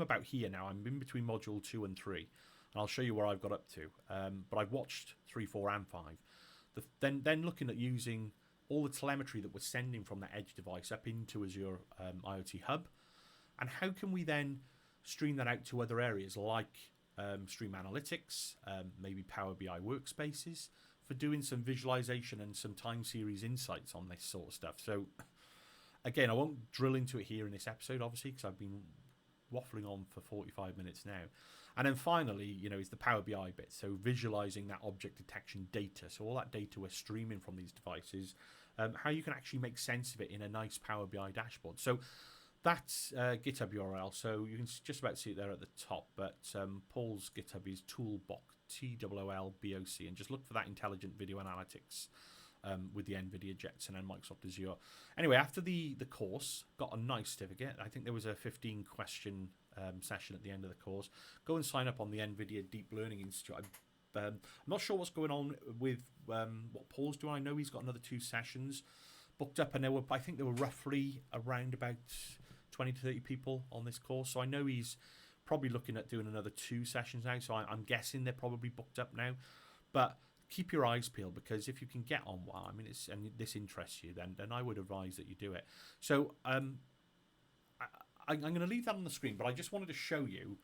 about here now. I'm in between module 2 and 3. And I'll show you where I've got up to. But I've watched 3, 4, and 5. Then looking at using all the telemetry that we're sending from that edge device up into Azure IoT Hub, and how can we then stream that out to other areas like Stream Analytics, maybe Power BI workspaces, for doing some visualization and some time series insights on this sort of stuff. So again, I won't drill into it here in this episode, obviously, because I've been waffling on for 45 minutes now. And then finally, is the Power BI bit. So visualizing that object detection data. So all that data we're streaming from these devices, how you can actually make sense of it in a nice Power BI dashboard. So that's GitHub URL. So you can just about see it there at the top. But Paul's GitHub is Toolbox, TOOLBOC. And just look for that intelligent video analytics with the Nvidia Jetson and Microsoft Azure. Anyway, after the course, got a nice certificate. I think there was a 15-question session at the end of the course. Go and sign up on the Nvidia Deep Learning Institute. I'm not sure what's going on with what Paul's doing. I know he's got another 2 sessions booked up, and I think there were roughly around about 20 to 30 people on this course. So I know he's probably looking at doing another 2 sessions now. So I'm guessing they're probably booked up now. But keep your eyes peeled, because if you can get on one, and this interests you, then I would advise that you do it. So I'm going to leave that on the screen, but I just wanted to show you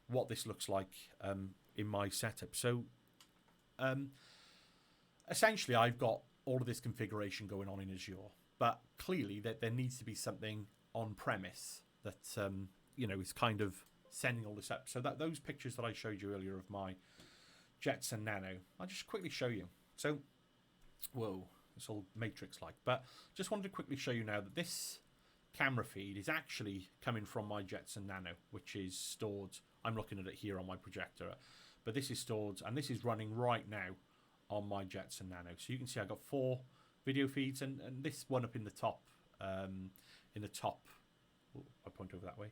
what this looks like in my setup. So essentially, I've got all of this configuration going on in Azure, but clearly that there needs to be something on premise that is kind of sending all this up. So that those pictures that I showed you earlier of my Jetson Nano, I'll just quickly show you. So, whoa, it's all matrix-like, but just wanted to quickly show you now that this camera feed is actually coming from my Jetson Nano, which is stored. I'm looking at it here on my projector, but this is stored, and this is running right now on my Jetson Nano. So you can see I've got 4 video feeds, and this one up in the top, oh, I point over that way,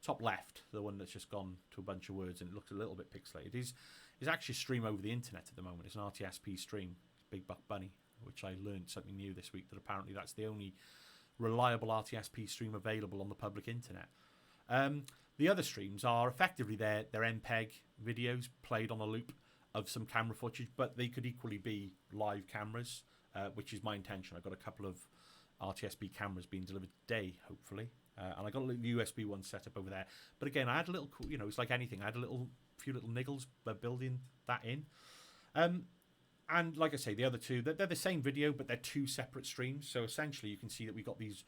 top left, the one that's just gone to a bunch of words and it looks a little bit pixelated, is actually stream over the internet at the moment. It's an RTSP stream, Big Buck Bunny, which I learned something new this week, that apparently that's the only reliable RTSP stream available on the public internet. The other streams are effectively their MPEG videos played on a loop of some camera footage, but they could equally be live cameras, which is my intention. I've got a couple of RTSP cameras being delivered today, hopefully, and I got a little USB one set up over there. But again, I had a little, it's like anything. I had a few little niggles by building that in. And like I say, the other 2, they're the same video, but they're 2 separate streams. So essentially, you can see that we got these.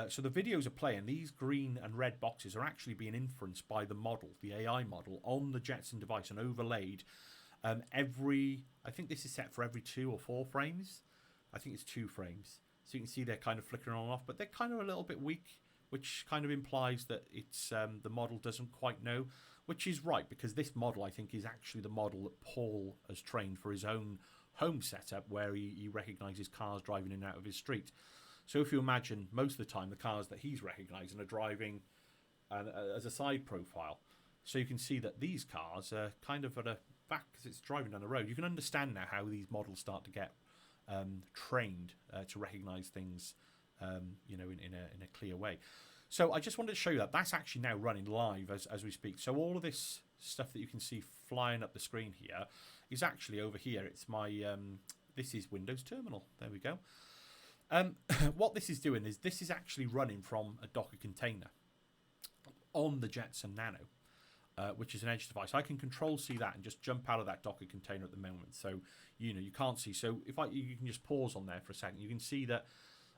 So the videos are playing. These green and red boxes are actually being inferenced by the model, the AI model, on the Jetson device and overlaid I think this is set for every 2 or 4 frames. I think it's 2 frames. So you can see they're kind of flickering on and off, but they're kind of a little bit weak, which kind of implies that it's the model doesn't quite know, which is right, because this model, I think, is actually the model that Paul has trained for his own home setup, where he recognises cars driving in and out of his street. So if you imagine, most of the time, the cars that he's recognising are driving as a side profile. So you can see that these cars are kind of at a back, because it's driving down the road. You can understand now how these models start to get trained to recognise things, in a clear way. So I just wanted to show you that that's actually now running live as we speak. So all of this stuff that you can see flying up the screen here is actually over here. It's my this is Windows Terminal. There we go. What this is doing is this is actually running from a Docker container on the Jetson Nano, which is an edge device. I can Control-C that and just jump out of that Docker container at the moment. So you can't see. So if you can just pause on there for a second, you can see that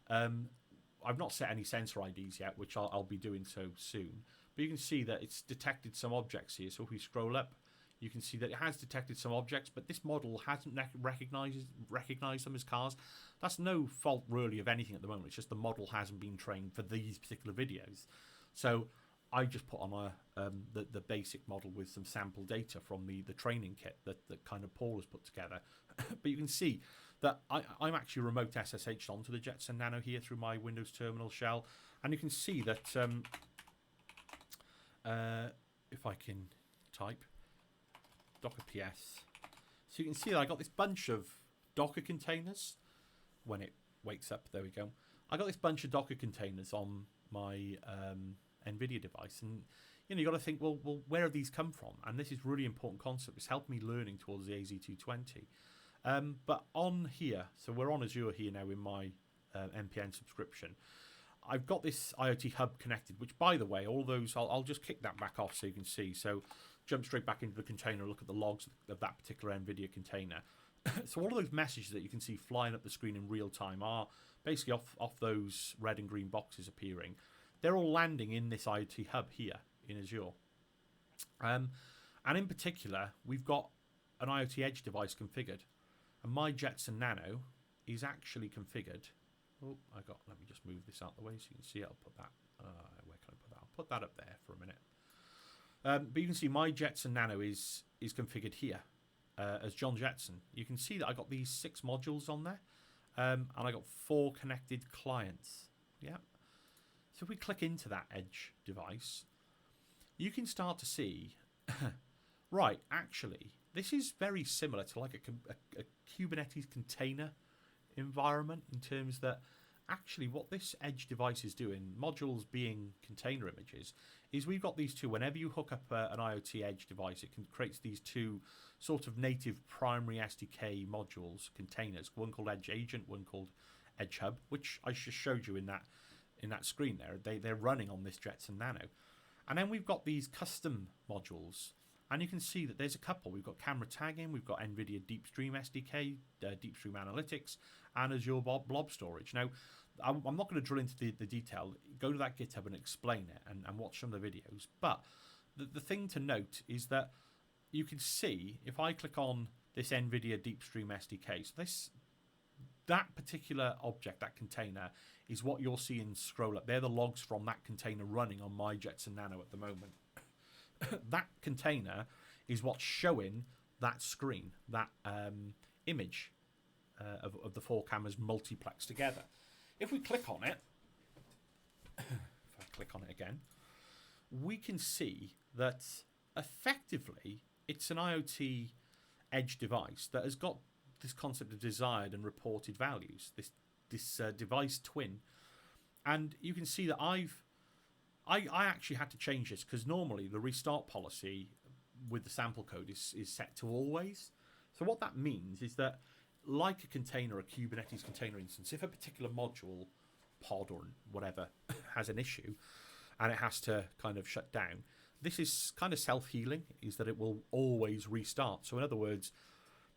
I've not set any sensor IDs yet, which I'll be doing so soon. But you can see that it's detected some objects here. So if we scroll up, you can see that it has detected some objects, but this model hasn't recognized them as cars. That's no fault really of anything at the moment. It's just the model hasn't been trained for these particular videos. So I just put on the basic model with some sample data from the training kit that kind of Paul has put together. But you can see that I'm actually remote SSH'd onto the Jetson Nano here through my Windows Terminal shell. And you can see that if I can type Docker PS, so you can see that I got this bunch of Docker containers. When it wakes up, there we go. I got this bunch of Docker containers on my Nvidia device, and you got to think, well, where have these come from? And this is really important concept. It's helped me learning towards the AZ220. But on here, so we're on Azure here now in my MPN subscription. I've got this IoT hub connected, which, by the way, all those, I'll just kick that back off so you can see. So jump straight back into the container, look at the logs of that particular Nvidia container. So all of those messages that you can see flying up the screen in real time are basically off those red and green boxes appearing. They're all landing in this IoT hub here in Azure. And in particular, we've got an IoT edge device configured. And my Jetson Nano is actually configured. Oh, let me just move this out the way so you can see it. I'll put that, where can I put that? I'll put that up there for a minute. But you can see my Jetson Nano is configured here as John Jetson. You can see that I got these 6 modules on there, and I got 4 connected clients. Yeah. So if we click into that edge device, you can start to see, right, actually, this is very similar to like a Kubernetes container environment in terms that actually what this edge device is doing, modules being container images, is we've got these two. Whenever you hook up an IoT edge device, it creates these 2 sort of native primary SDK modules, containers, one called Edge Agent, one called Edge Hub, which I just showed you in that screen there. They're running on this Jetson Nano. And then we've got these custom modules, and you can see that there's a couple. We've got camera tagging, we've got Nvidia DeepStream SDK, DeepStream Analytics, and Azure Blob Storage. Now, I'm not going to drill into the detail. Go to that GitHub and explain it and watch some of the videos. But the thing to note is that you can see, if I click on this Nvidia DeepStream SDK, so that particular object, that container, is what you're seeing scroll up. They're the logs from that container running on my Jetson Nano at the moment. That container is what's showing that screen, that image of the 4 cameras multiplexed together. If we click on it, if I click on it again, we can see that effectively it's an IoT edge device that has got this concept of desired and reported values, this device twin. And you can see that I actually had to change this because normally the restart policy with the sample code is set to always. So what that means is that, like a container, a Kubernetes container instance, if a particular module, pod or whatever, has an issue and it has to kind of shut down, this is kind of self-healing, is that it will always restart. So in other words,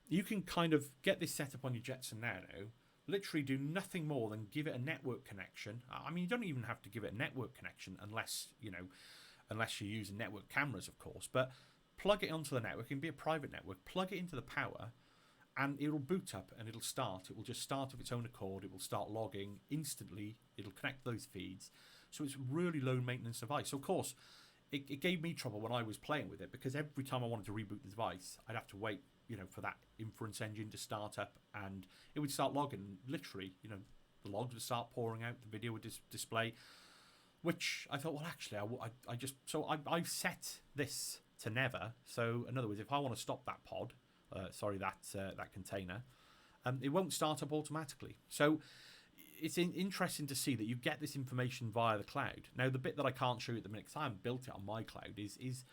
you can kind of get this set up on your Jetson Nano, literally do nothing more than give it a network connection. I mean, you don't even have to give it a network connection unless you're using network cameras, of course, but plug it onto the network. It can be a private network, plug it into the power, and it'll boot up and it'll start. It will just start of its own accord. It will start logging instantly. It'll connect those feeds. So it's really low maintenance device. So of course, it gave me trouble when I was playing with it, because every time I wanted to reboot the device, I'd have to wait, for that inference engine to start up, and it would start logging. Literally, the logs would start pouring out, the video would display, which I thought, well, actually, I've set this to never. So in other words, if I want to stop that pod, that container, it won't start up automatically. So it's interesting to see that you get this information via the cloud. Now, the bit that I can't show you at the minute, because I haven't built it on my cloud, is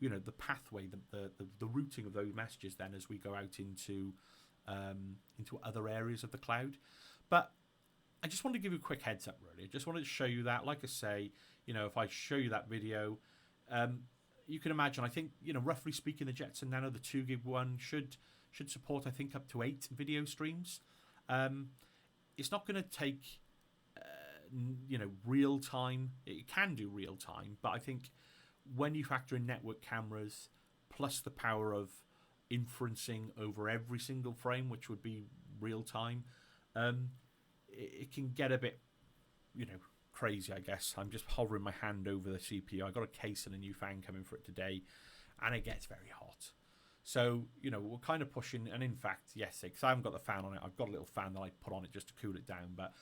the pathway, the routing of those messages then as we go out into other areas of the cloud. But I just wanted to give you a quick heads up, really. I just wanted to show you that. Like I say, if I show you that video, you can imagine, I think, roughly speaking, the Jetson Nano, the 2 gig one, should support, I think, up to 8 video streams. It's not going to take, real time. It can do real time, but I think when you factor in network cameras plus the power of inferencing over every single frame, which would be real time, it can get a bit, crazy, I guess. I'm just hovering my hand over the CPU. I got a case and a new fan coming for it today, and it gets very hot. So, we're kind of pushing, and in fact, yes, because I haven't got the fan on it, I've got a little fan that I put on it just to cool it down, but,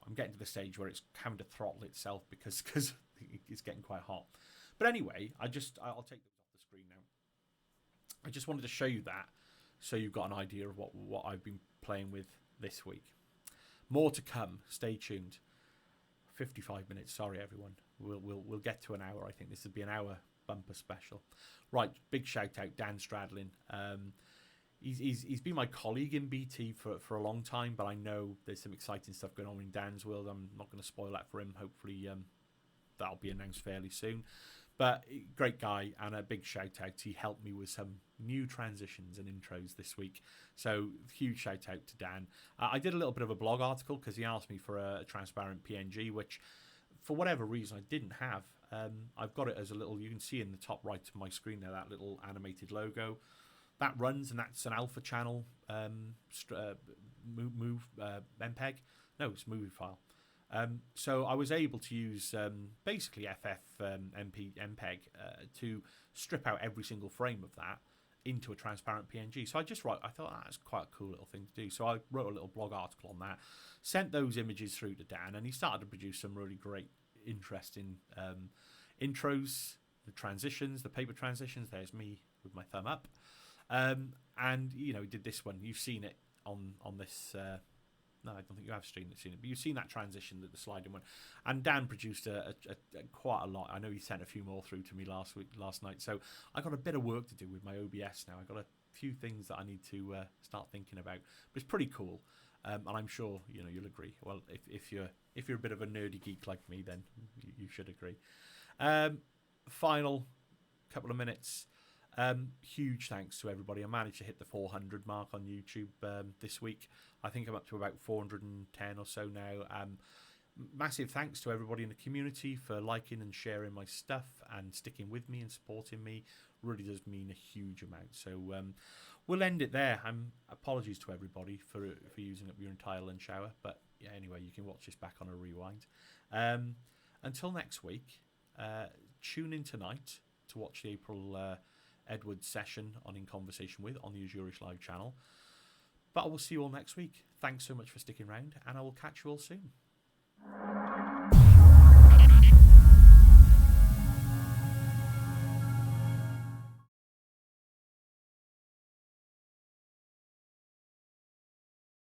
I'm getting to the stage where it's having to throttle itself because it's getting quite hot. But anyway, I'll take those off the screen now. I just wanted to show you that so you've got an idea of what I've been playing with this week. More to come. Stay tuned. 55 minutes. Sorry, everyone. We'll get to an hour. I think this would be an hour bumper special. Right. Big shout out, Dan Stradlin. he's been my colleague in BT for a long time, but I know there's some exciting stuff going on in Dan's world. I'm not going to spoil that for him. Hopefully, that'll be announced fairly soon. But great guy, and a big shout out. He helped me with some new transitions and intros this week. So huge shout out to Dan. I did a little bit of a blog article because he asked me for a transparent PNG, which for whatever reason I didn't have. I've got it as a little, you can see in the top right of my screen there, that little animated logo. That runs, and that's an alpha channel MPEG. No, it's movie file. So I was able to use basically MPEG to strip out every single frame of that into a transparent PNG. So I thought that's quite a cool little thing to do. So I wrote a little blog article on that, sent those images through to Dan, and he started to produce some really great, interesting intros, the transitions, the paper transitions. There's me with my thumb up. And he did this one. You've seen it on this. No, I don't think you have seen it, but you've seen that transition, the sliding one. And Dan produced a quite a lot. I know he sent a few more through to me last night. So I got a bit of work to do with my OBS now. I got a few things that I need to start thinking about. But it's pretty cool, and I'm sure you'll agree. Well, if you're a bit of a nerdy geek like me, then you should agree. Final couple of minutes. Huge thanks to everybody. I managed to hit the 400 mark on YouTube this week. I think I'm up to about 410 or so now. Massive thanks to everybody in the community for liking and sharing my stuff and sticking with me and supporting me. Really does mean a huge amount. So we'll end it there. Apologies to everybody for using up your entire lunch hour. But yeah, anyway, you can watch this back on a rewind. Until next week, tune in tonight to watch the April Edwards session on In Conversation With on the Azure-ish Live channel. But I will see you all next week. Thanks so much for sticking around, and I will catch you all soon.